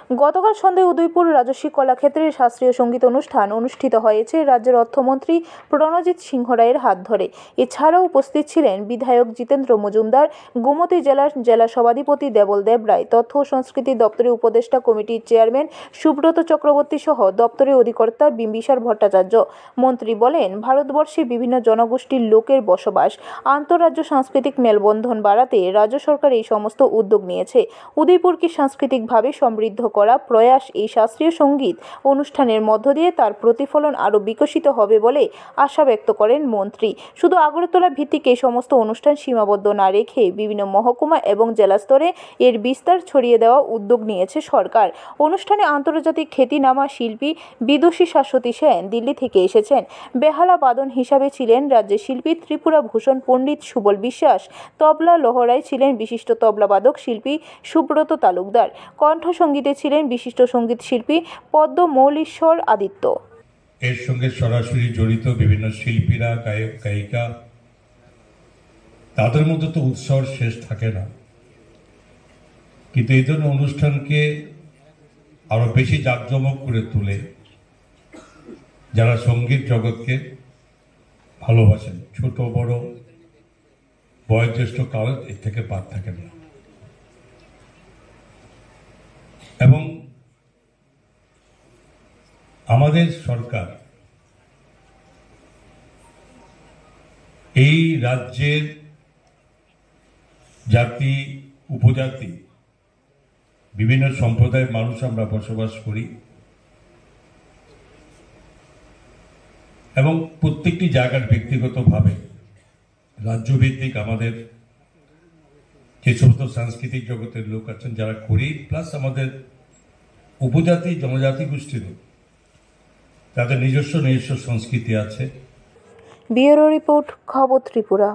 গতকাল সন্ধ্যায় উদয়পুর রাজস্বী কলাক্ষেত্রের শাস্ত্রীয় সঙ্গীত অনুষ্ঠান অনুষ্ঠিত হয়েছে রাজ্যের অর্থমন্ত্রী প্রণজিৎ সিংহ রায়ের হাত ধরে। এছাড়াও উপস্থিত ছিলেন বিধায়ক জিতেন্দ্র মজুমদার, গোমতী জেলার জেলা সভাধিপতি দেবল দেব রায়, তথ্য ও সংস্কৃতি দপ্তরের উপদেষ্টা কমিটির চেয়ারম্যান সুব্রত চক্রবর্তী সহ দপ্তরের অধিকর্তা বিম্বিসার ভট্টাচার্য। মন্ত্রী বলেন, ভারতবর্ষে বিভিন্ন জনগোষ্ঠীর লোকের বসবাস, আন্তঃরাজ্য সাংস্কৃতিক মেলবন্ধন বাড়াতে রাজ্য সরকার এই সমস্ত উদ্যোগ নিয়েছে। উদয়পুরকে সাংস্কৃতিকভাবে সমৃদ্ধ করা প্রয়াস এই শাস্ত্রীয় সঙ্গীত অনুষ্ঠানের মধ্য দিয়ে তার প্রতিফলন আরও বিকশিত হবে বলে আশা ব্যক্ত করেন মন্ত্রী। শুধু আগরতলা ভিত্তিক এই সমস্ত অনুষ্ঠান সীমাবদ্ধ না রেখে বিভিন্ন মহকুমা এবং জেলা স্তরে এর বিস্তার ছড়িয়ে দেওয়া উদ্যোগ নিয়েছে সরকার। অনুষ্ঠানে আন্তর্জাতিক খ্যাতিনামা শিল্পী বিদুষী শাশ্বতী সেন দিল্লি থেকে এসেছেন। বেহালা বাদন হিসাবে ছিলেন রাজ্যের শিল্পী ত্রিপুরা ভূষণ পণ্ডিত সুবল বিশ্বাস। তবলা লহরায় ছিলেন বিশিষ্ট তবলাবাদক শিল্পী সুব্রত তালুকদার। কণ্ঠসঙ্গীতে ছিলেন বিশিষ্ট সঙ্গীত শিল্পী পদ্মমৌলীশ্বর আদিত্য। এর সঙ্গে সরাসরি জড়িত বিভিন্ন শিল্পীরা, গায়ক গায়িকা, তাদের মধ্যে তো উৎসাহ শেষ থাকে না, কিন্তু এই ধরনের অনুষ্ঠানকে আরো বেশি জাঁকজমক করে তুলে যারা সঙ্গীত জগৎকে ভালোবাসেন, ছোট বড় বয়োজ্যেষ্ঠ কারো এর থেকে বাদ থাকে না। এবং আমাদের সরকার এই রাজ্যের জাতি, উপজাতি, বিভিন্ন সম্প্রদায়ের মানুষ আমরা বসবাস করি এবং প্রত্যেকটি জায়গার ব্যক্তিগতভাবে রাজ্যভিত্তিক আমাদের যে সমস্ত সাংস্কৃতিক জগতের লোক আছেন যারা করি, প্লাস আমাদের উপজাতি জনজাতি গোষ্ঠীর তাদের নিজস্ব সংস্কৃতি আছে। ব্যুরো রিপোর্ট, খবর ত্রিপুরা।